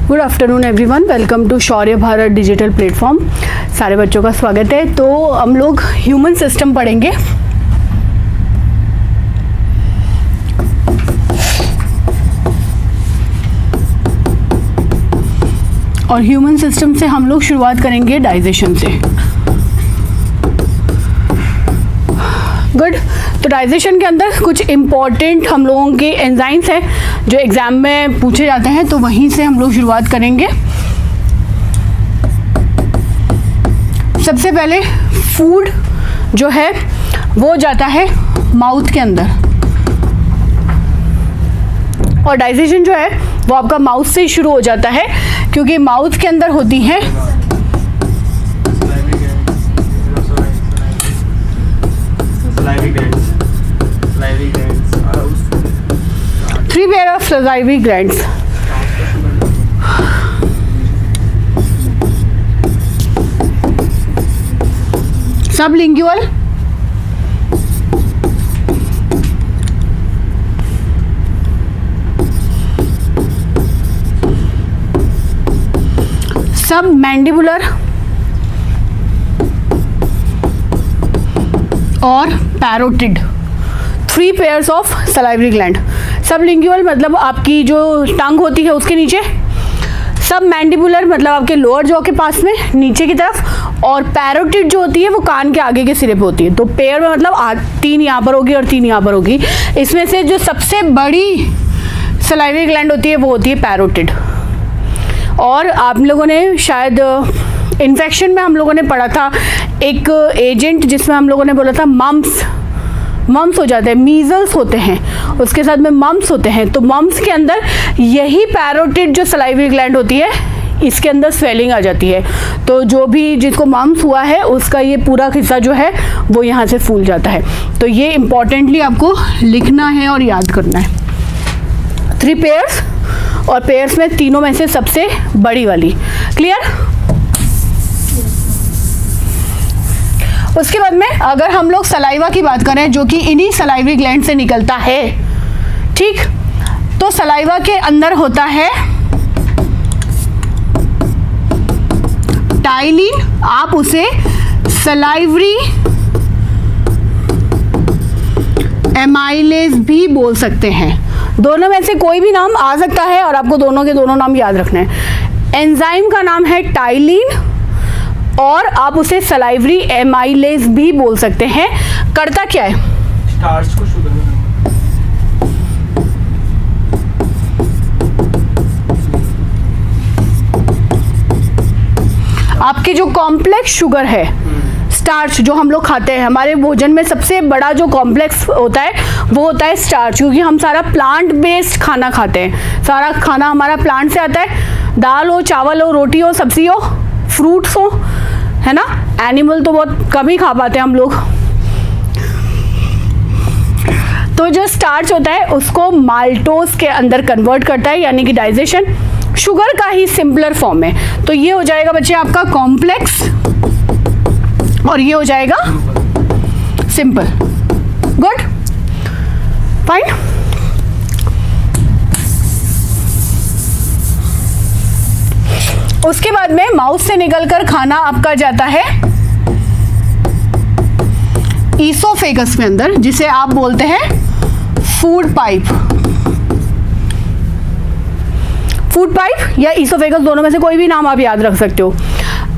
Good afternoon everyone, welcome to Shaurya Bharat digital platform. सारे बच्चों का स्वागत है। तो हम लोग ह्यूमन सिस्टम पढ़ेंगे। और ह्यूमन सिस्टम से हम लोग शुरुआत करेंगे डाइजेशन से। गुड। तो डाइजेशन के अंदर कुछ इम्पॉर्टेंट हम लोगों के एंजाइम्स हैं जो एग्जाम में पूछे जाते हैं, तो वहीं से हम लोग शुरुआत करेंगे। सबसे पहले फूड जो है वो जाता है माउथ के अंदर, और डाइजेशन जो है वो आपका माउथ से ही शुरू हो जाता है, क्योंकि माउथ के अंदर होती हैं three pair of salivary glands. Sublingual, सब मैंडिबुलर और parotid, three pairs of salivary gland. Sublingual मतलब आपकी जो टंग होती है उसके नीचे, सब मैंडिबुलर मतलब आपके लोअर जॉ के पास में नीचे की तरफ, और पैरोटिड जो होती है वो कान के आगे के सिरे पे होती है। तो पेयर में मतलब तीन यहाँ पर होगी और तीन यहाँ पर होगी। इसमें से जो सबसे बड़ी सलाइवरी ग्लैंड होती है वो होती है पैरोटिड। और आप लोगों ने शायद इन्फेक्शन में हम लोगों ने पढ़ा था एक एजेंट जिसमें हम लोगों ने बोला था मम्स हो जाते हैं, मीजल्स होते हैं, उसके साथ में मम्स होते हैं। तो मम्स के अंदर यही पैरोटिड जो सलाइवरी ग्लैंड होती है इसके अंदर स्वेलिंग आ जाती है। तो जो भी जिसको मम्स हुआ है उसका ये पूरा हिस्सा जो है वो यहाँ से फूल जाता है। तो ये इम्पॉर्टेंटली आपको लिखना है और याद करना है। थ्री पेयर्स, और पेयर्स में तीनों में से सबसे बड़ी वाली। क्लियर? उसके बाद में अगर हम लोग सलाइवा की बात करें जो कि इन्हीं सलाइवरी ग्लैंड से निकलता है, ठीक, तो सलाइवा के अंदर होता है टाइलिन, आप उसे सलाइवरी एमाइलेज भी बोल सकते हैं। दोनों में से कोई भी नाम आ सकता है और आपको दोनों के दोनों नाम याद रखने हैं। एंजाइम का नाम है टाइलिन और आप उसे सलाइवरी एमाइलेज भी बोल सकते हैं। करता क्या है? स्टार्च को शुगर में आपके जो कॉम्प्लेक्स शुगर है, स्टार्च जो हम लोग खाते हैं, हमारे भोजन में सबसे बड़ा जो कॉम्प्लेक्स होता है वो होता है स्टार्च, क्योंकि हम सारा प्लांट बेस्ड खाना खाते हैं। सारा खाना हमारा प्लांट से आता है। दाल हो, चावल हो, रोटी हो, सब्जी हो, फ्रूट्स हो, है ना। एनिमल तो बहुत कम ही खा पाते हैं हम लोग। तो जो स्टार्च होता है उसको माल्टोज के अंदर कन्वर्ट करता है, यानी कि डाइजेशन शुगर का ही सिंपलर फॉर्म है। तो ये हो जाएगा बच्चे आपका कॉम्प्लेक्स और ये हो जाएगा सिंपल। Good, fine. उसके बाद में माउथ से निकलकर खाना आपका जाता है ईसोफेगस के अंदर, जिसे आप बोलते हैं फूड पाइप। फूड पाइप या ईसोफेगस, दोनों में से कोई भी नाम आप याद रख सकते हो।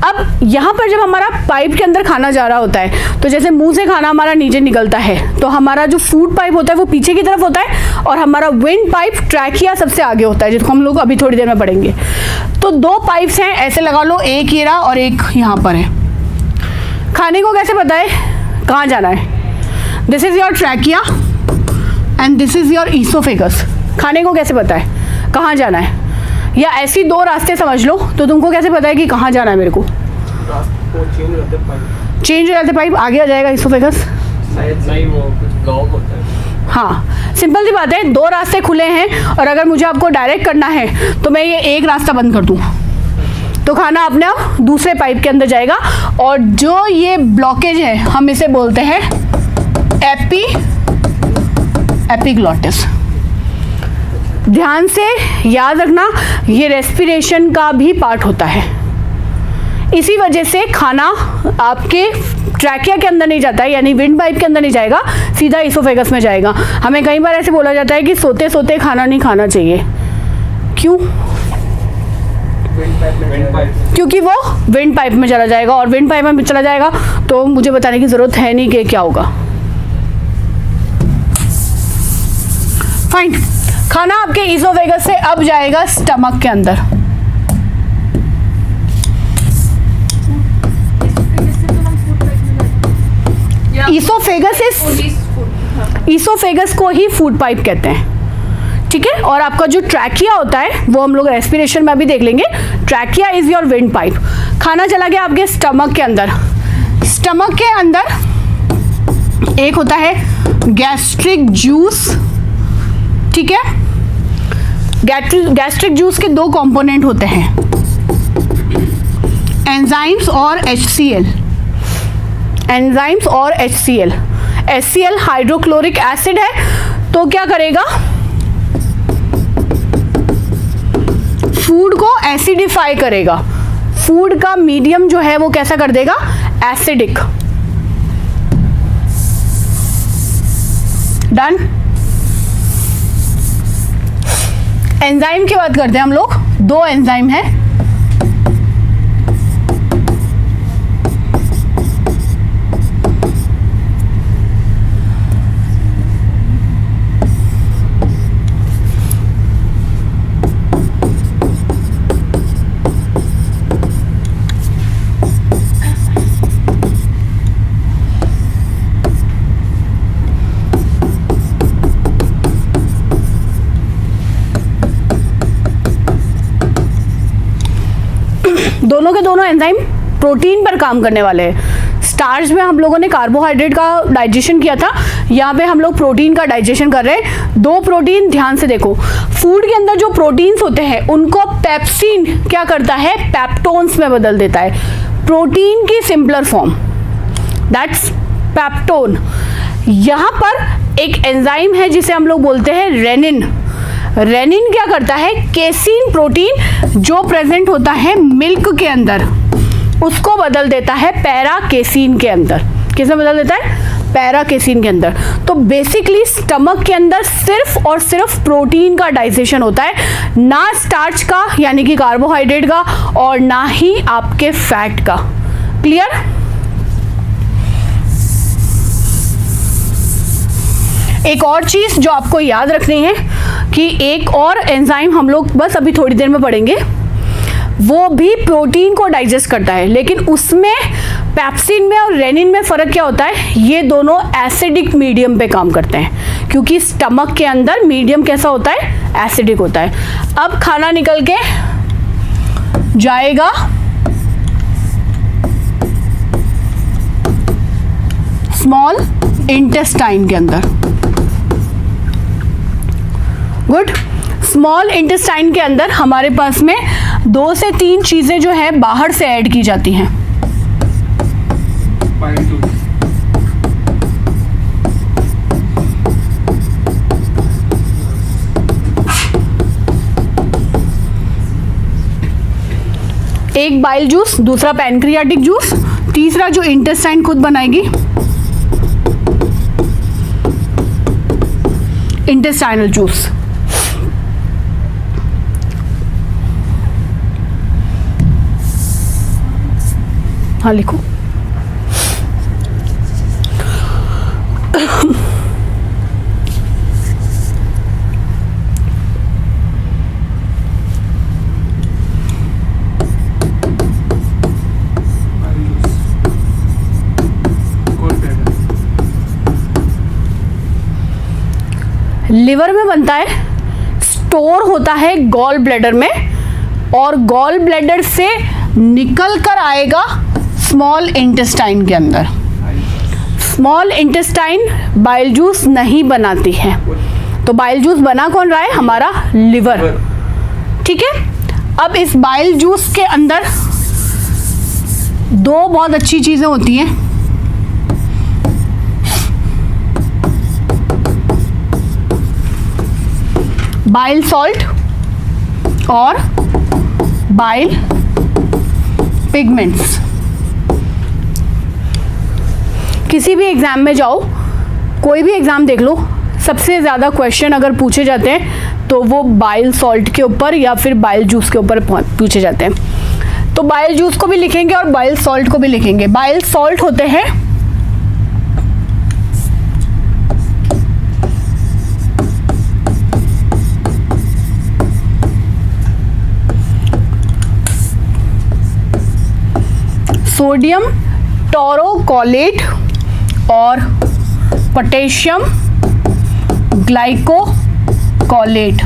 अब यहाँ पर जब हमारा पाइप के अंदर खाना जा रहा होता है, तो जैसे मुंह से खाना हमारा नीचे निकलता है, तो हमारा जो फूड पाइप होता है वो पीछे की तरफ होता है, और हमारा विंड पाइप ट्रैकिया सबसे आगे होता है, जिसको हम लोग अभी थोड़ी देर में पढ़ेंगे। तो दो पाइप्स हैं, ऐसे लगा लो, एक ये रहा और एक यहाँ पर है। खाने को कैसे पता है कहाँ जाना है? This is your trachea and this is your oesophagus. खाने को कैसे पता है कहाँ जाना है? या ऐसी दो रास्ते समझ लो, तो तुमको कैसे पता है कि कहाँ जाना है मेरे को? चेंज हो जाते पाइप, आगे आ जाएगा ईसोफेगस। नहीं, वो कुछ ब्लॉक होता है। हाँ, सिंपल सी बात है, दो रास्ते खुले हैं और अगर मुझे आपको डायरेक्ट करना है तो मैं ये एक रास्ता बंद कर दूँ तो खाना अपने आप दूसरे पाइप के अंदर जाएगा, और जो ये ब्लॉकेज है हम इसे बोलते हैं एपिग्लॉटिस। ध्यान से याद रखना, ये रेस्पिरेशन का भी पार्ट होता है। इसी वजह से खाना आपके ट्रैकिया के अंदर नहीं जाता है, यानी विंड पाइप के अंदर नहीं जाएगा, सीधा इसोफेगस में जाएगा। हमें कई बार ऐसे बोला जाता है कि सोते सोते खाना नहीं खाना चाहिए। क्यों? विंड पाइप क्योंकि वो विंड पाइप में चला जाएगा, और विंड पाइप में चला जाएगा तो मुझे बताने की ज़रूरत है नहीं कि क्या होगा। फाइन। खाना आपके इसोफेगस से अब जाएगा स्टमक के अंदर। इसोफेगस को ही फूड पाइप कहते हैं, ठीक है। और आपका जो ट्रैकिया होता है वो हम लोग रेस्पिरेशन में भी देख लेंगे। Trachea is your wind pipe. खाना चला गया आपके स्टमक के अंदर। स्टमक के अंदर एक होता है गैस्ट्रिक जूस, ठीक है। गैस्ट्रिक जूस के दो कंपोनेंट होते हैं, एंजाइम्स और HCl। एंजाइम्स और HCl। HCl हाइड्रोक्लोरिक एसिड है, तो क्या करेगा, फूड को एसिडिफाई करेगा। फूड का मीडियम जो है वो कैसा कर देगा, एसिडिक। डन। एंजाइम की बात करते हैं हम लोग। दो एंजाइम है, दोनों के दोनों एंजाइम प्रोटीन पर काम करने वाले हैं। स्टार्च में हम लोगों ने कार्बोहाइड्रेट का डाइजेशन किया था, यहाँ पे हम लोग प्रोटीन का डाइजेशन कर रहे हैं। दो प्रोटीन, ध्यान से देखो, फूड के अंदर जो प्रोटीन्स होते हैं उनको पेप्सिन क्या करता है, पेप्टोन्स में बदल देता है। प्रोटीन की सिंपलर फॉर्म, दैट्स पेप्टोन। यहाँ पर एक एंजाइम है जिसे हम लोग बोलते हैं रेनिन। रेनिन क्या करता है, केसीन प्रोटीन जो प्रेजेंट होता है मिल्क के अंदर, उसको बदल देता है पैरा केसीन के अंदर। किसमें बदल देता है, पैरा केसीन के अंदर। तो बेसिकली स्टमक के अंदर सिर्फ और सिर्फ प्रोटीन का डाइजेशन होता है, ना स्टार्च का यानी कि कार्बोहाइड्रेट का, और ना ही आपके फैट का। क्लियर? एक और चीज जो आपको याद रखनी है कि एक और एंजाइम हम लोग बस अभी थोड़ी देर में पढ़ेंगे, वो भी प्रोटीन को डाइजेस्ट करता है, लेकिन उसमें पेप्सिन में और रेनिन में फ़र्क क्या होता है, ये दोनों एसिडिक मीडियम पे काम करते हैं, क्योंकि स्टमक के अंदर मीडियम कैसा होता है, एसिडिक होता है। अब खाना निकल के जाएगा स्मॉल इंटेस्टाइन के अंदर। गुड। स्मॉल इंटेस्टाइन के अंदर हमारे पास में 2 से 3 चीजें जो है बाहर से ऐड की जाती हैं। एक बाइल जूस, दूसरा पैनक्रियाटिक जूस, तीसरा जो इंटेस्टाइन खुद बनाएगी, इंटेस्टाइनल जूस। हाँ लिखो। लिवर में बनता है, स्टोर होता है गॉल ब्लैडर में, और गॉल ब्लैडर से निकल कर आएगा स्मॉल इंटेस्टाइन के अंदर। स्मॉल इंटेस्टाइन बाइल जूस नहीं बनाती है, तो बाइल जूस बना कौन रहा है, हमारा लिवर। ठीक है। अब इस बाइल जूस के अंदर 2 बहुत अच्छी चीजें होती हैं। बाइल सॉल्ट और बाइल पिगमेंट्स। किसी भी एग्जाम में जाओ, कोई भी एग्जाम देख लो, सबसे ज़्यादा क्वेश्चन अगर पूछे जाते हैं तो वो बाइल सॉल्ट के ऊपर या फिर बाइल जूस के ऊपर पूछे जाते हैं। तो बाइल जूस को भी लिखेंगे और बाइल सॉल्ट को भी लिखेंगे। बाइल सॉल्ट होते हैं सोडियम टोरोकोलेट और पोटेशियम ग्लाइकोकोलेट।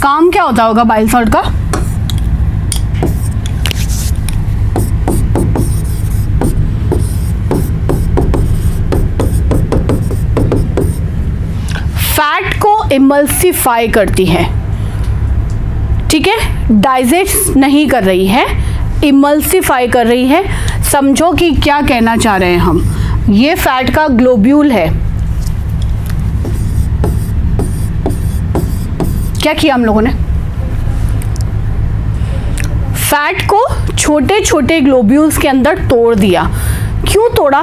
काम क्या होता होगा बाइल सॉल्ट का? फैट को इमल्सिफाई करती है, ठीक है, डाइजेस्ट नहीं कर रही है, इमल्सिफाई कर रही है। समझो कि क्या कहना चाह रहे हैं हम। ये फैट का ग्लोब्यूल है। क्या किया हम लोगों ने? फैट को छोटे छोटे ग्लोब्यूल्स के अंदर तोड़ दिया। क्यों तोड़ा?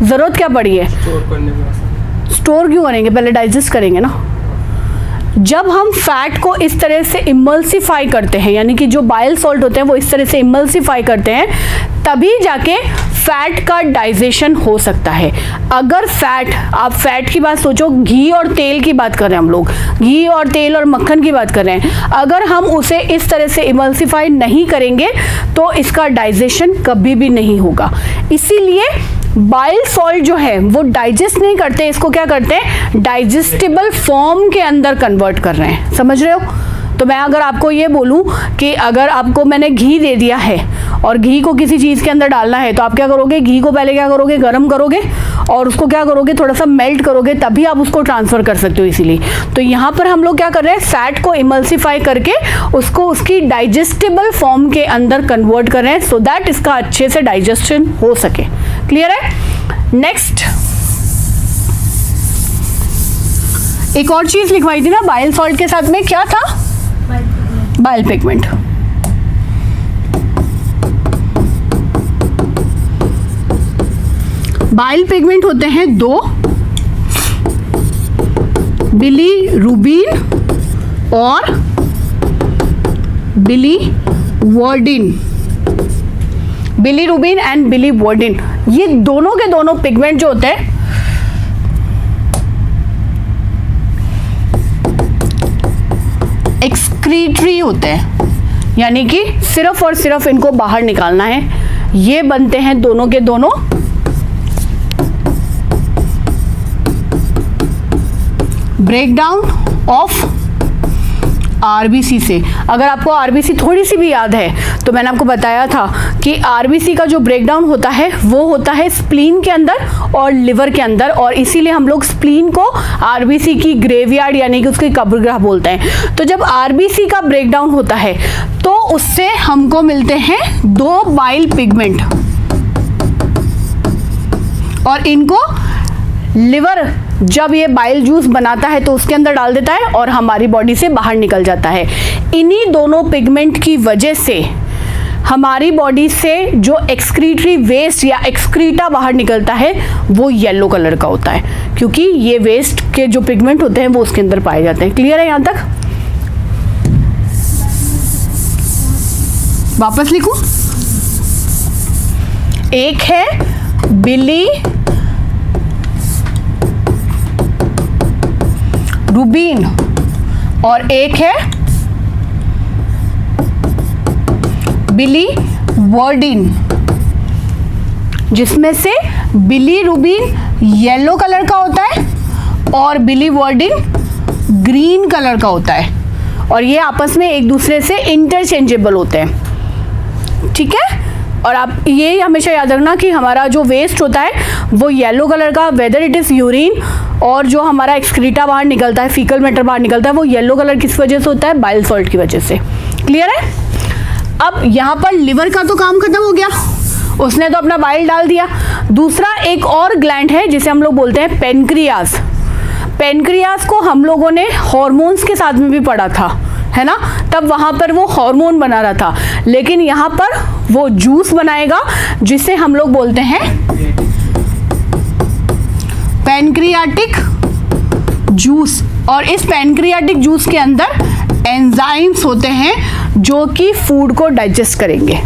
जरूरत क्या पड़ी है? स्टोर करने में आसान। स्टोर क्यों करेंगे? पहले डाइजेस्ट करेंगे ना। जब हम फैट को इस तरह से इमल्सिफाई करते हैं, यानी कि जो बाइल सॉल्ट होते हैं वो इस तरह से इमल्सिफाई करते हैं, तभी जाके फैट का डाइजेशन हो सकता है। अगर फैट, आप फैट की बात सोचो, घी और तेल की बात कर रहे हैं हम लोग, घी और तेल और मक्खन की बात कर रहे हैं। अगर हम उसे इस तरह से इमल्सिफाई नहीं करेंगे तो इसका डाइजेशन कभी भी नहीं होगा। इसीलिए बाइल सॉल्ट जो है वो डाइजेस्ट नहीं करते, इसको क्या करते हैं? डाइजेस्टिबल फॉर्म के अंदर कन्वर्ट कर रहे हैं। समझ रहे हो? तो मैं अगर आपको ये बोलूं कि अगर आपको मैंने घी दे दिया है और घी को किसी चीज़ के अंदर डालना है, तो आप क्या करोगे? घी को पहले क्या करोगे? गर्म करोगे और उसको क्या करोगे? थोड़ा सा मेल्ट करोगे, तभी आप उसको ट्रांसफ़र कर सकते हो। इसीलिए तो यहाँ पर हम लोग क्या कर रहे हैं? फैट को इमल्सिफाई करके उसको उसकी डाइजेस्टिबल फॉर्म के अंदर कन्वर्ट कर रहे हैं, सो दैट इसका अच्छे से डाइजेशन हो सके। क्लियर है? नेक्स्ट, एक और चीज़ लिखवाई थी ना बाइल सॉल्ट के साथ में, क्या था? Bile pigment. बाइल पिगमेंट होते हैं दो, बिलीरुबिन और बिलीवर्डिन। बिलीरुबिन एंड बिलीवर्डिन, ये दोनों के दोनों पिगमेंट जो होते हैं एक्सक्रीटरी होते हैं, यानी कि सिर्फ और सिर्फ इनको बाहर निकालना है। ये बनते हैं दोनों के दोनों ब्रेकडाउन ऑफ आरबीसी से। अगर आपको आरबीसी थोड़ी सी भी याद है तो मैंने आपको बताया था कि आरबीसी का जो ब्रेकडाउन होता है वो होता है स्प्लीन के अंदर और लिवर के अंदर, और इसीलिए हम लोग स्प्लीन को आरबीसी की ग्रेवयार्ड यानी कि उसकी कब्रगाह बोलते हैं। तो जब आरबीसी का ब्रेकडाउन होता है तो उससे हमको मिलते हैं दो बाइल पिगमेंट, और इनको लिवर जब ये बाइल जूस बनाता है तो उसके अंदर डाल देता है और हमारी बॉडी से बाहर निकल जाता है। इन्हीं दोनों पिगमेंट की वजह से हमारी बॉडी से जो एक्सक्रीटरी वेस्ट या एक्सक्रीटा बाहर निकलता है वो येलो कलर का होता है, क्योंकि ये वेस्ट के जो पिगमेंट होते हैं वो उसके अंदर पाए जाते हैं। क्लियर है यहाँ तक? वापस लिखूं? एक है बिलीरुबिन और एक है बिलीवर्डिन, जिसमें से बिलीरुबिन येलो कलर का होता है और बिलीवर्डिन ग्रीन कलर का होता है, और ये आपस में एक दूसरे से इंटरचेंजेबल होते हैं। ठीक है? और आप ये हमेशा याद रखना कि हमारा जो वेस्ट होता है वो येलो कलर का, वेदर इट इज़ यूरिन और जो हमारा एक्सक्रीटा बाहर निकलता है, फीकल मैटर बाहर निकलता है, वो येलो कलर किस वजह से होता है? बाइल सॉल्ट की वजह से। क्लियर है? अब यहाँ पर लिवर का तो काम खत्म हो गया, उसने तो अपना बाइल डाल दिया। दूसरा एक और ग्लैंड है जिसे हम लोग बोलते हैं पेनक्रियाज। पेनक्रियाज को हम लोगों ने हॉर्मोन्स के साथ में भी पढ़ा था, है ना? तब वहाँ पर वो हार्मोन बना रहा था, लेकिन यहाँ पर वो जूस बनाएगा जिसे हम लोग बोलते हैं पैनक्रियाटिक जूस। और इस पैनक्रियाटिक जूस के अंदर एंजाइम्स होते हैं जो कि फूड को डाइजेस्ट करेंगे।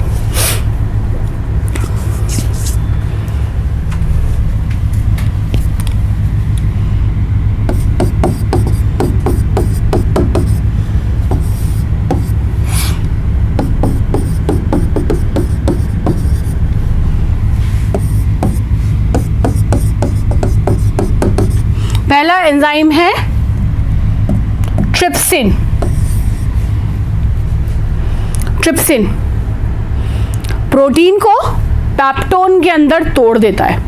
पहला एंजाइम है ट्रिप्सिन। ट्रिप्सिन प्रोटीन को पेप्टोन के अंदर तोड़ देता है।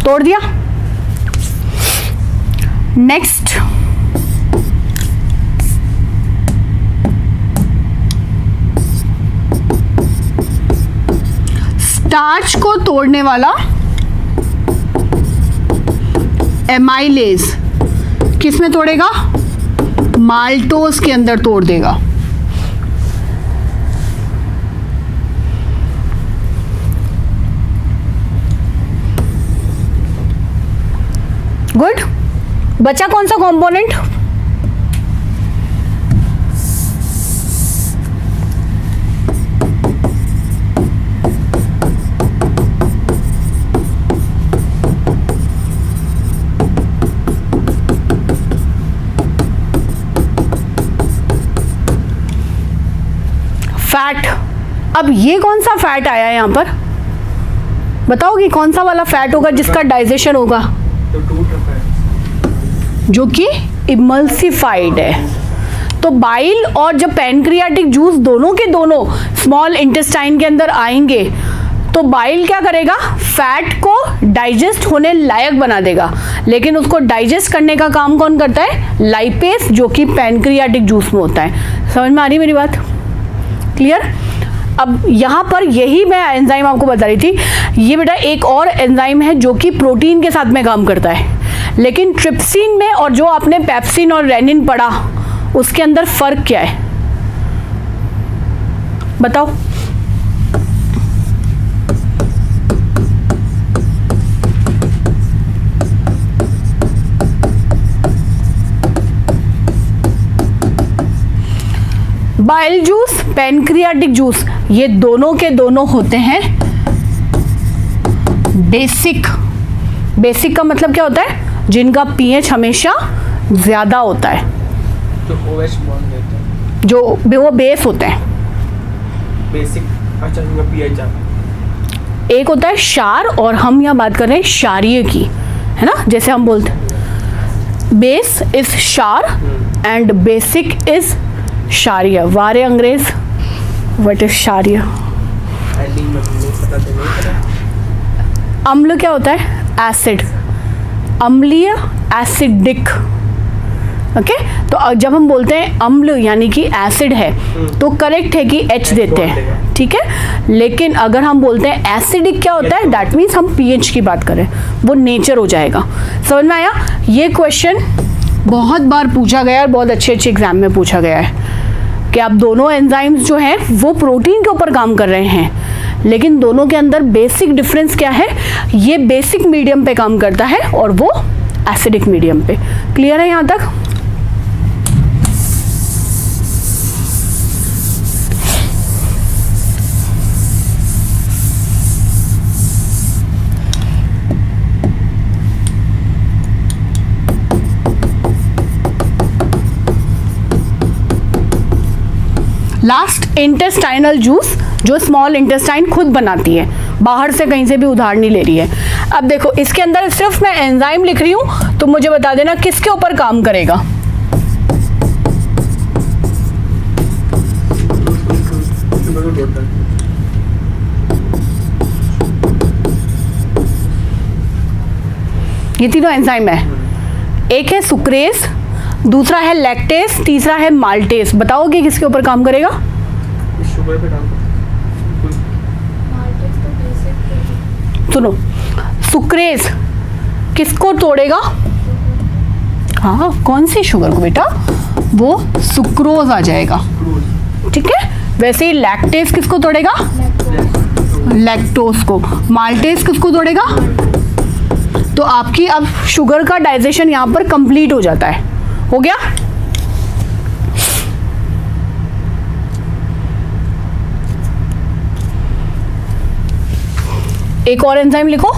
तोड़ दिया। नेक्स्ट स्टार्च को तोड़ने वाला एमाइलेज किस में तोड़ेगा? माल्टोज के अंदर तोड़ देगा। गुड। बचा कौन सा कंपोनेंट? फैट। अब ये कौन सा फैट आया है यहाँ पर? बताओगे कौन सा वाला फैट होगा जिसका डाइजेशन होगा? तो टूट रखा है जो कि इमल्सिफाइड है। तो बाइल और जब पैनक्रियाटिक जूस दोनों के दोनों स्मॉल इंटेस्टाइन के अंदर आएंगे तो बाइल क्या करेगा? फैट को डाइजेस्ट होने लायक बना देगा, लेकिन उसको डाइजेस्ट करने का काम कौन करता है? लाइपेज, जो कि पैनक्रियाटिक जूस में होता है। समझ में आ रही मेरी बात? क्लियर? अब यहाँ पर यही मैं एंजाइम आपको बता रही थी। ये बेटा एक और एंजाइम है जो कि प्रोटीन के साथ में काम करता है, लेकिन ट्रिप्सिन में और जो आपने पेप्सिन और रेनिन पढ़ा उसके अंदर फर्क क्या है? बताओ। बाइल जूस, पैनक्रियाटिक जूस, ये दोनों के दोनों होते हैं बेसिक। बेसिक का मतलब क्या होता है? जिनका पीएच हमेशा ज्यादा होता है, जो OH बॉन्ड देते हैं, जो वो बेस होते हैं। बेसिक। अच्छा, इनका pH ज्यादा। एक होता है क्षार और हम यहाँ बात कर रहे हैं क्षारीय की, है ना? जैसे हम बोलते हैं बेस इज क्षार एंड बेसिक इज क्षारीय। वारे अंग्रेज, व्हाट इज क्षारीय? एडिंग में नहीं पता तो नहीं पता। अम्ल क्या होता है? एसिड। अम्लीय, एसिडिक। ओके, तो जब हम बोलते हैं अम्ल यानी कि एसिड है तो करेक्ट है कि H देते हैं, ठीक है? लेकिन अगर हम बोलते हैं एसिडिक क्या होता है? दैट मीन्स हम pH की बात करें, वो नेचर हो जाएगा। समझ में आया? ये क्वेश्चन बहुत बार पूछा गया है, बहुत अच्छे एग्जाम में पूछा गया है कि आप दोनों एंजाइम्स जो हैं वो प्रोटीन के ऊपर काम कर रहे हैं, लेकिन दोनों के अंदर बेसिक डिफरेंस क्या है? ये बेसिक मीडियम पे काम करता है और वो एसिडिक मीडियम पे। क्लियर है यहाँ तक? लास्ट इंटेस्टाइनल जूस, जो स्मॉल इंटेस्टाइन खुद बनाती है, बाहर से कहीं से भी उधार नहीं ले रही है। अब देखो इसके अंदर सिर्फ मैं एंजाइम लिख रही हूं, तो मुझे बता देना किसके ऊपर काम करेगा। शुगर को तोड़ता है। ये तीनों एंजाइम है। एक है सुक्रेज, दूसरा है लैक्टेस, तीसरा है माल्टेस। बताओगे किसके ऊपर काम करेगा? इस शुगर पे काम करता सुनो, सुक्रेज किसको तोड़ेगा? हाँ, कौन सी शुगर को बेटा? वो सुक्रोज आ जाएगा। है। ठीक है। वैसे ही लैक्टेस किसको तोड़ेगा? लैक्टोज को। माल्टेस किसको तोड़ेगा? तो आपकी अब शुगर का डाइजेशन यहाँ पर कंप्लीट हो जाता है। हो गया? एक और एंजाइम लिखो।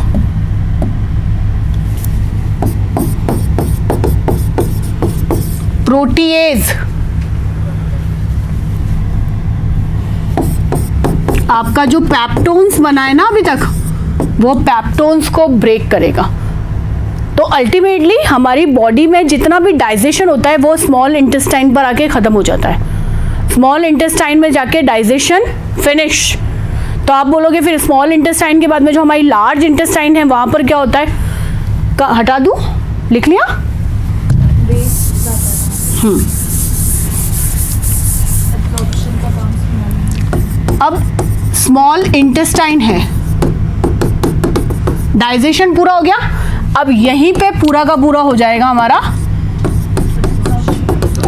प्रोटीएज। आपका जो पेप्टोन्स बना है ना अभी तक, वो पेप्टोन्स को ब्रेक करेगा। तो अल्टीमेटली हमारी बॉडी में जितना भी डाइजेशन होता है वो स्मॉल इंटेस्टाइन पर आके खत्म हो जाता है। स्मॉल इंटेस्टाइन में जाके डाइजेशन फिनिश। तो आप बोलोगे फिर स्मॉल इंटेस्टाइन के बाद में जो हमारी लार्ज इंटेस्टाइन है वहां पर क्या होता है? हटा दूं? लिख लिया? अब स्मॉल इंटेस्टाइन है, डाइजेशन पूरा हो गया। अब यहीं पे पूरा का पूरा हो जाएगा हमारा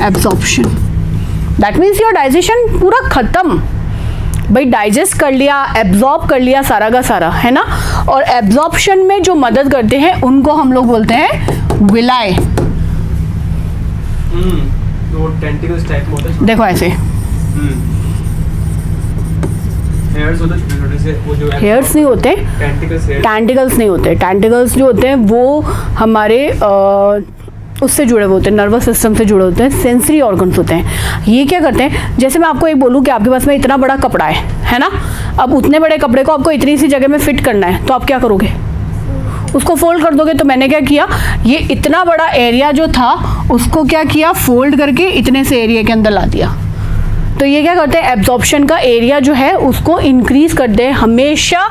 absorption. That means your digestion पूरा खत्म। भाई डाइजेस्ट कर लिया, एब्जॉर्ब कर लिया सारा का सारा, है ना। और एब्जॉर्प्शन में जो मदद करते हैं उनको हम लोग बोलते हैं विलाई। वो टेंटिकल्स टाइप में होता है। देखो ऐसे हेयर्स होते हैं छोटे-छोटे से, वो जो हेयर्स नहीं होते, टेंटिकल्स टेंटिकल्स नहीं होते। टेंटिकल्स जो होते हैं वो हमारे उससे जुड़े हुए होते हैं, नर्वस सिस्टम से जुड़े होते हैं, सेंसरी ऑर्गन्स होते हैं। ये क्या करते हैं? जैसे मैं आपको एक बोलूँ कि आपके पास में इतना बड़ा कपड़ा है ना। अब उतने बड़े कपड़े को आपको इतनी सी जगह में फिट करना है, तो आप क्या करोगे? उसको फोल्ड कर दोगे। तो मैंने क्या किया, ये इतना बड़ा एरिया जो था उसको क्या किया, फोल्ड करके इतने से एरिया के अंदर ला दिया। तो ये क्या करते हैं, एब्जॉर्प्शन का एरिया जो है उसको इंक्रीज करते हैं। हमेशा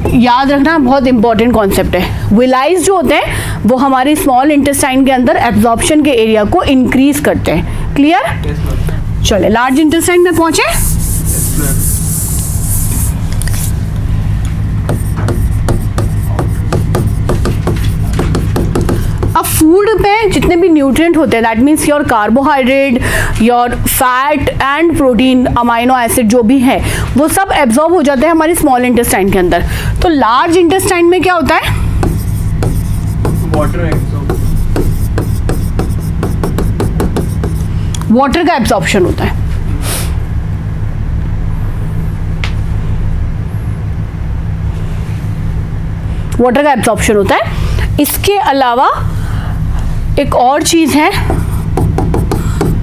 याद रखना, बहुत इंपॉर्टेंट कॉन्सेप्ट है। विलाइज जो होते हैं वो हमारी स्मॉल इंटेस्टाइन के अंदर एब्जॉर्प्शन के एरिया को इंक्रीज करते हैं। क्लियर? चले लार्ज इंटेस्टाइन में पहुंचे। अब फूड में जितने भी न्यूट्रिएंट होते हैं, that means your carbohydrate, your fat and protein, amino acid जो भी है वो सब एब्जॉर्ब हो जाते हैं हमारी स्मॉल इंटेस्टाइन के अंदर। तो लार्ज इंटेस्टाइन में क्या होता है? वाटर एब्जॉर्ब, वाटर का एब्जॉर्प्शन होता है। वाटर का एब्जॉर्प्शन होता है। इसके अलावा एक और चीज है,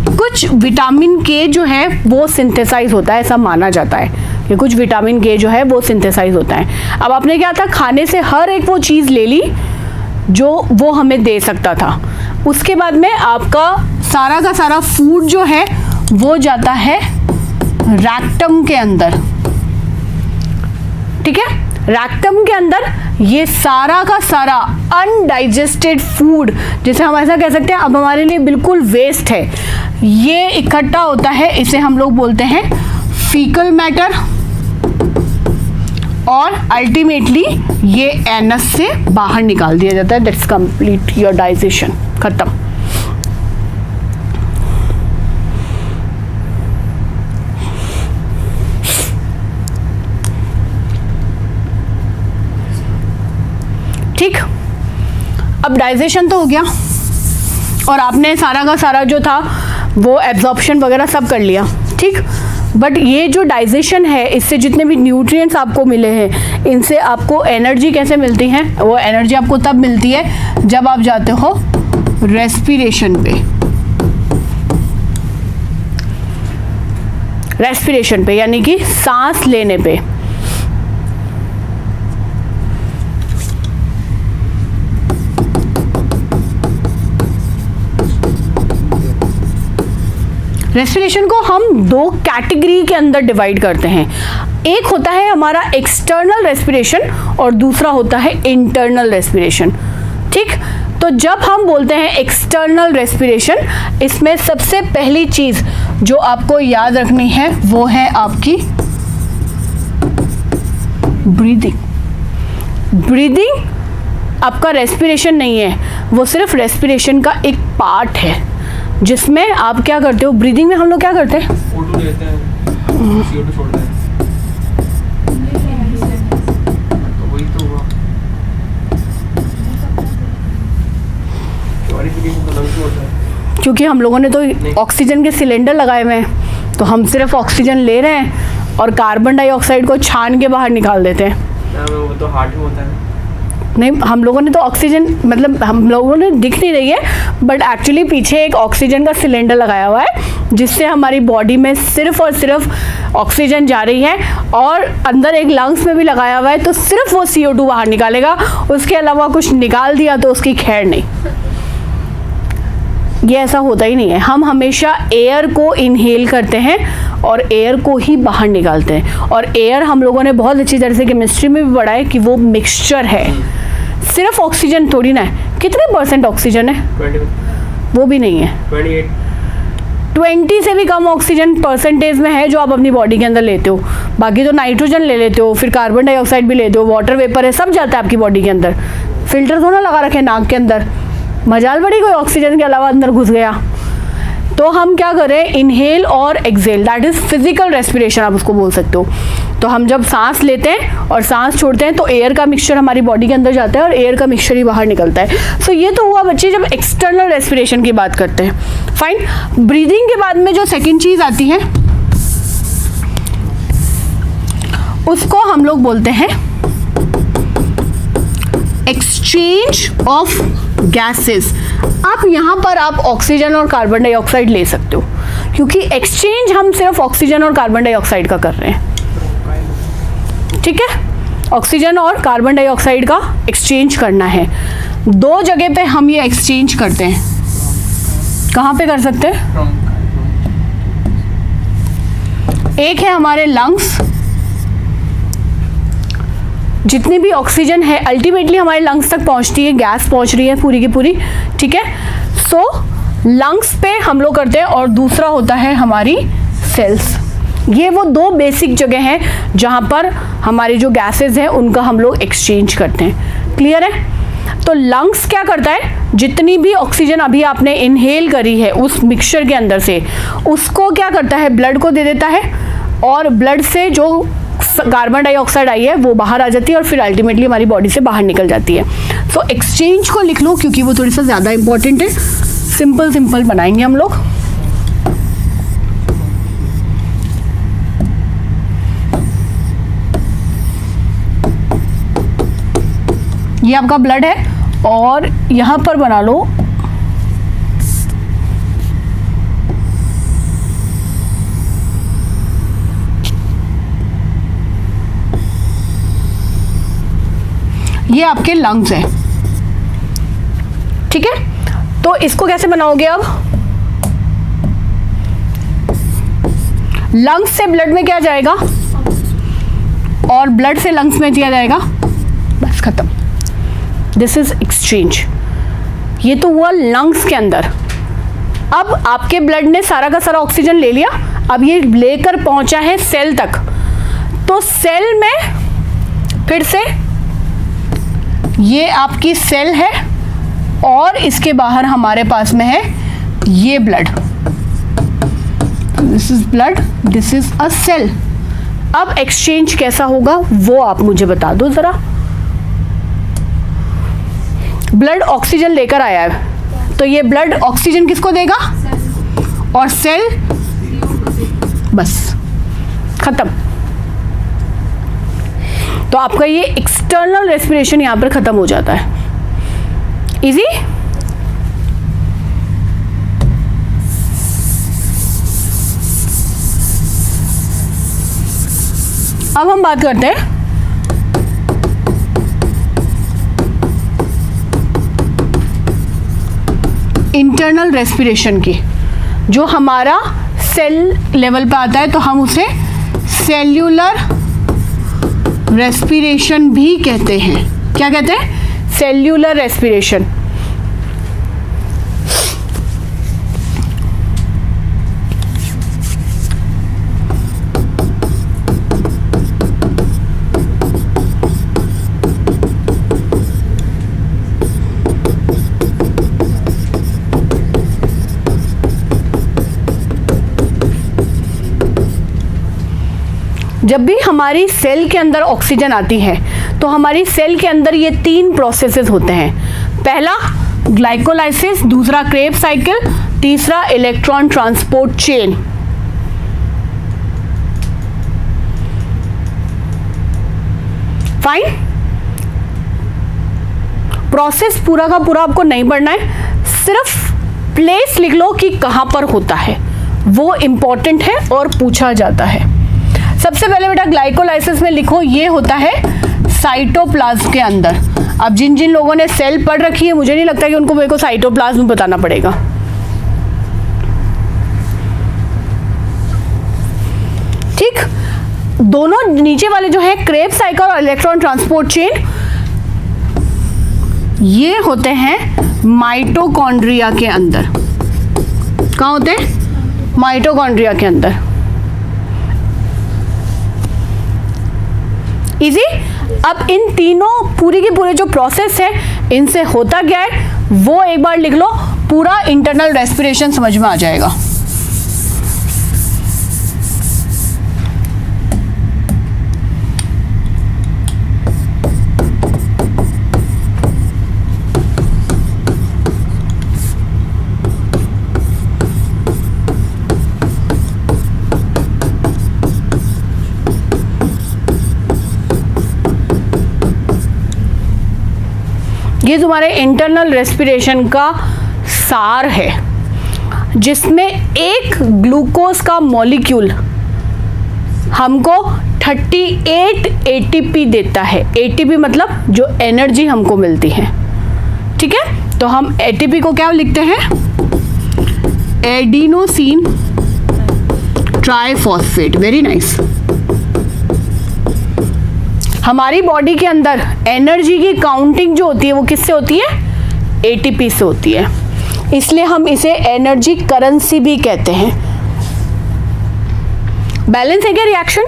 कुछ विटामिन के जो है वो सिंथेसाइज होता है, ऐसा माना जाता है कि कुछ विटामिन के जो है वो सिंथेसाइज होता है। अब आपने क्या था, खाने से हर एक वो चीज़ ले ली जो वो हमें दे सकता था। उसके बाद में आपका सारा का सारा फूड जो है वो जाता है रैक्टम के अंदर। ठीक है, रैक्टम के अंदर ये सारा का सारा अनडाइजेस्टेड फूड, जैसे हम ऐसा कह सकते हैं अब हमारे लिए बिल्कुल वेस्ट है, ये इकट्ठा होता है। इसे हम लोग बोलते हैं फीकल मैटर। और अल्टीमेटली ये एनस से बाहर निकाल दिया जाता है। दैट्स कंप्लीट योर डाइजेशन, खत्म। ठीक, अब डाइजेशन तो हो गया और आपने सारा का सारा जो था वो एब्जॉर्प्शन वगैरह सब कर लिया। ठीक, बट ये जो डाइजेशन है, इससे जितने भी न्यूट्रिएंट्स आपको मिले हैं, इनसे आपको एनर्जी कैसे मिलती है? वो एनर्जी आपको तब मिलती है जब आप जाते हो रेस्पिरेशन पे। रेस्पिरेशन पे यानी कि सांस लेने पे। रेस्पिरेशन को हम दो कैटेगरी के अंदर डिवाइड करते हैं। एक होता है हमारा एक्सटर्नल रेस्पिरेशन और दूसरा होता है इंटरनल रेस्पिरेशन। ठीक, तो जब हम बोलते हैं एक्सटर्नल रेस्पिरेशन, इसमें सबसे पहली चीज जो आपको याद रखनी है वो है आपकी ब्रीदिंग। ब्रीदिंग आपका रेस्पिरेशन नहीं है, वो सिर्फ रेस्पिरेशन का एक पार्ट है जिसमें आप क्या करते हो। ब्रीदिंग में हम लोग क्या करते हैं, फोटो लेते हैं, CO2 छोड़ते हैं, तो वही तो हुआ। हमारी ब्रीदिंग तो लंग्स में होता है, क्योंकि हम लोगों ने तो ऑक्सीजन के सिलेंडर लगाए हुए हैं, तो हम सिर्फ ऑक्सीजन ले रहे हैं और कार्बन डाइऑक्साइड को छान के बाहर निकाल देते हैं। वो तो हार्ट में होता है। नहीं, हम लोगों ने तो ऑक्सीजन, मतलब हम लोगों ने दिख नहीं रही है, बट एक्चुअली पीछे एक ऑक्सीजन का सिलेंडर लगाया हुआ है जिससे हमारी बॉडी में सिर्फ और सिर्फ ऑक्सीजन जा रही है, और अंदर एक लंग्स में भी लगाया हुआ है, तो सिर्फ वो CO2 बाहर निकालेगा, उसके अलावा कुछ निकाल दिया तो उसकी खैर नहीं। ये ऐसा होता ही नहीं है। हम हमेशा एयर को इनहेल करते हैं और एयर को ही बाहर निकालते हैं, और एयर हम लोगों ने बहुत अच्छी तरह से केमिस्ट्री में भी पढ़ा है कि वो मिक्सचर है, सिर्फ ऑक्सीजन थोड़ी ना है। कितने % ऑक्सीजन है? 20, वो भी नहीं है। 28, 20 से भी कम ऑक्सीजन परसेंटेज में है जो आप अपनी बॉडी के अंदर लेते हो। बाकी तो नाइट्रोजन ले लेते हो, फिर कार्बन डाइऑक्साइड भी लेते हो, वाटर वेपर है, सब जाता है आपकी बॉडी के अंदर। फिल्टर थोड़ा लगा रखे नाक के अंदर, मजाल बड़ी कोई ऑक्सीजन के अलावा अंदर घुस गया। तो हम क्या करें, इनहेल और exhale, that is physical respiration आप उसको बोल सकते हो। तो हम जब सांस लेते हैं और सांस छोड़ते हैं तो एयर का मिक्सचर हमारी बॉडी के अंदर जाता है और एयर का मिक्सचर ही बाहर निकलता है। सो ये तो हुआ बच्चे जब एक्सटर्नल रेस्पिरेशन की बात करते हैं। फाइन, ब्रीदिंग के बाद में जो सेकेंड चीज आती है उसको हम लोग बोलते हैं एक्सचेंज ऑफ गैसेस। आप यहाँ पर आप ऑक्सीजन और कार्बन डाइऑक्साइड ले सकते हो, क्योंकि एक्सचेंज हम सिर्फ ऑक्सीजन और कार्बन डाइऑक्साइड का कर रहे हैं। ठीक है, ऑक्सीजन और कार्बन डाइऑक्साइड का एक्सचेंज करना है। दो जगह पे हम ये एक्सचेंज करते हैं। कहाँ पे कर सकते हैं? एक है हमारे लंग्स, जितनी भी ऑक्सीजन है अल्टीमेटली हमारे लंग्स तक पहुंचती है, गैस पहुंच रही है पूरी की पूरी। ठीक है, सो लंग्स पे हम लोग करते हैं, और दूसरा होता है हमारी सेल्स। ये वो दो बेसिक जगह हैं जहां पर हमारी जो गैसेस हैं उनका हम लोग एक्सचेंज करते हैं। क्लियर है? तो लंग्स क्या करता है, जितनी भी ऑक्सीजन अभी आपने इनहेल करी है उस मिक्सचर के अंदर से, उसको क्या करता है, ब्लड को दे देता है, और ब्लड से जो कार्बन डाइऑक्साइड आई है वो बाहर आ जाती है और फिर अल्टीमेटली हमारी बॉडी से बाहर निकल जाती है। सो एक्सचेंज को लिख लो क्योंकि वो थोड़ी सा ज़्यादा इंपॉर्टेंट है। सिंपल सिंपल बनाएंगे हम लोग। ये आपका ब्लड है और यहाँ पर बना लो ये आपके लंग्स हैं। ठीक है, तो इसको कैसे बनाओगे अब? लंग्स से ब्लड में क्या जाएगा और ब्लड से लंग्स में दिया जाएगा, बस खत्म। This is exchange. ये तो हुआ लंग्स के अंदर। अब आपके ब्लड ने सारा का सारा ऑक्सीजन ले लिया, अब ये लेकर पहुंचा है सेल तक, तो सेल में फिर से ये आपकी सेल है और इसके बाहर हमारे पास में है ये blood. This is blood, this is a cell. अब एक्सचेंज कैसा होगा वो आप मुझे बता दो जरा। ब्लड ऑक्सीजन लेकर आया है, तो ये ब्लड ऑक्सीजन किसको देगा, और सेल, बस खत्म। तो आपका ये एक्सटर्नल रेस्पिरेशन यहां पर खत्म हो जाता है। इजी? अब हम बात करते हैं इंटरनल रेस्पिरेशन की, जो हमारा सेल लेवल पे आता है तो हम उसे सेल्यूलर रेस्पिरेशन भी कहते हैं। क्या कहते हैं? Cellular respiration. जब भी हमारी सेल के अंदर ऑक्सीजन आती है तो हमारी सेल के अंदर ये 3 प्रोसेसेस होते हैं। पहला ग्लाइकोलाइसिस, दूसरा क्रेब्स साइकिल, तीसरा electron transport chain. Fine. Process पूरा का पूरा आपको नहीं पढ़ना है, सिर्फ प्लेस लिख लो कि कहां पर होता है, वो इंपॉर्टेंट है और पूछा जाता है। सबसे पहले बेटा ग्लाइकोलाइसिस में लिखो, ये होता है साइटोप्लाज्म के अंदर। अब जिन जिन लोगों ने सेल पढ़ रखी है, मुझे नहीं लगता कि उनको मेरे को साइटोप्लाज्म बताना पड़ेगा। ठीक, दोनों नीचे वाले जो है क्रेब्स साइकिल और इलेक्ट्रॉन ट्रांसपोर्ट चेन, ये होते हैं माइटोकॉन्ड्रिया के अंदर। कहाँ होते हैं? माइटोकॉन्ड्रिया के अंदर। इजी। अब इन तीनों पूरी के पूरे जो प्रोसेस है, इनसे होता क्या है वो एक बार लिख लो, पूरा इंटरनल रेस्पिरेशन समझ में आ जाएगा। ये तुम्हारे इंटरनल रेस्पिरेशन का सार है, जिसमें एक ग्लूकोज का मॉलिक्यूल हमको 38 एटीपी देता है। एटीपी मतलब जो एनर्जी हमको मिलती है। ठीक है, तो हम एटीपी को क्या लिखते हैं? Adenosine triphosphate. Very nice. हमारी बॉडी के अंदर एनर्जी की काउंटिंग जो होती है वो किससे होती है? एटीपी से होती है, इसलिए हम इसे एनर्जी करेंसी भी कहते हैं। बैलेंस है क्या रिएक्शन?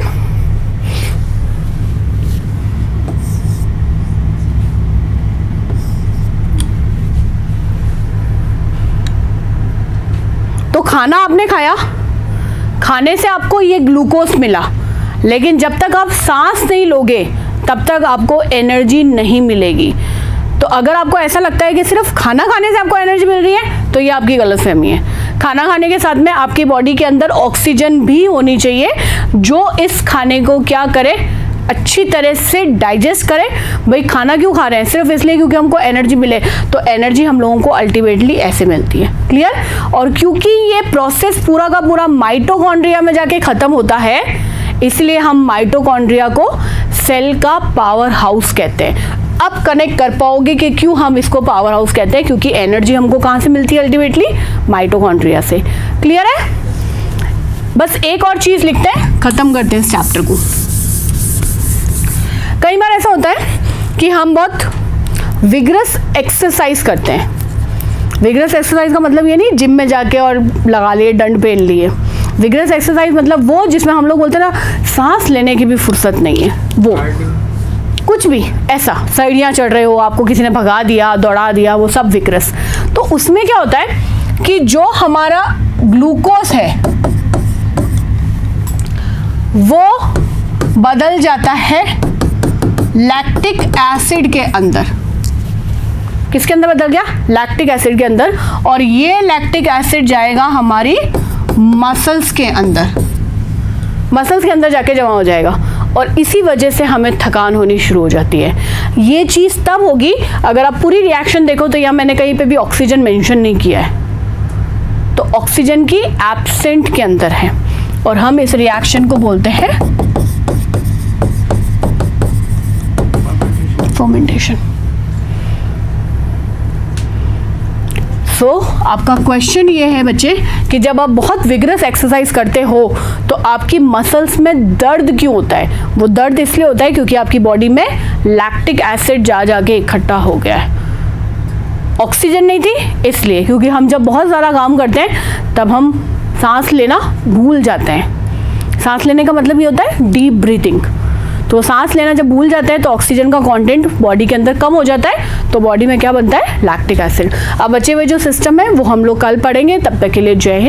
तो खाना आपने खाया, खाने से आपको ये ग्लूकोज मिला, लेकिन जब तक आप सांस नहीं लोगे तब तक आपको एनर्जी नहीं मिलेगी। तो अगर आपको ऐसा लगता है कि सिर्फ खाना खाने से आपको एनर्जी मिल रही है, तो ये आपकी गलतफहमी है। खाना खाने के साथ में आपकी बॉडी के अंदर ऑक्सीजन भी होनी चाहिए, जो इस खाने को क्या करे? अच्छी तरह से डाइजेस्ट करे। भाई खाना क्यों खा रहे हैं? सिर्फ इसलिए क्योंकि हमको एनर्जी मिले। तो एनर्जी हम लोगों को अल्टीमेटली ऐसे मिलती है। क्लियर? और क्योंकि ये प्रोसेस पूरा का पूरा माइटोकॉन्ड्रिया में जाके खत्म होता है, इसलिए हम माइटोकॉन्ड्रिया को सेल का पावर हाउस कहते हैं। अब कनेक्ट कर पाओगे कि क्यों हम इसको पावर हाउस कहते हैं, क्योंकि एनर्जी हमको कहाँ से मिलती है? अल्टीमेटली माइटोकॉन्ड्रिया से। क्लियर है? बस एक और चीज लिखते हैं, खत्म करते हैं इस चैप्टर को। कई बार ऐसा होता है कि हम बहुत विग्रस एक्सरसाइज करते हैं। विग्रस एक्सरसाइज का मतलब ये नहीं जिम में जाके और लगा लिए, दंड पहन लिए। विग्रस एक्सरसाइज मतलब वो जिसमें हम लोग बोलते हैं ना, सांस लेने की भी फुर्सत नहीं है। वो कुछ भी ऐसा, सीढ़ियाँ चढ़ रहे हो, आपको किसी ने भगा दिया, दौड़ा दिया, वो सब विग्रस। तो उसमें क्या होता है कि जो हमारा ग्लूकोज है वो बदल जाता है लैक्टिक एसिड के अंदर। किसके अंदर बदल गया? लैक्टिक एसिड के अंदर। और ये लैक्टिक एसिड जाएगा हमारी मसल्स के अंदर, मसल्स के अंदर जाके जमा हो जाएगा, और इसी वजह से हमें थकान होनी शुरू हो जाती है। ये चीज़ तब होगी अगर आप पूरी रिएक्शन देखो, तो यहाँ मैंने कहीं पे भी ऑक्सीजन मेंशन नहीं किया है, तो ऑक्सीजन की एब्सेंट के अंदर है, और हम इस रिएक्शन को बोलते हैं फर्मेंटेशन। सो आपका क्वेश्चन ये है बच्चे कि जब आप बहुत विगरस एक्सरसाइज करते हो तो आपकी मसल्स में दर्द क्यों होता है? वो दर्द इसलिए होता है क्योंकि आपकी बॉडी में लैक्टिक एसिड जा जाके इकट्ठा हो गया है। ऑक्सीजन नहीं थी इसलिए, क्योंकि हम जब बहुत ज़्यादा काम करते हैं तब हम सांस लेना भूल जाते हैं। सांस लेने का मतलब ये होता है डीप ब्रीथिंग। तो सांस लेना जब भूल जाते हैं तो ऑक्सीजन का कंटेंट बॉडी के अंदर कम हो जाता है, तो बॉडी में क्या बनता है? Lactic acid. अब बचे हुए जो सिस्टम है वो हम लोग कल पढ़ेंगे। तब तक के लिए जय हिंद।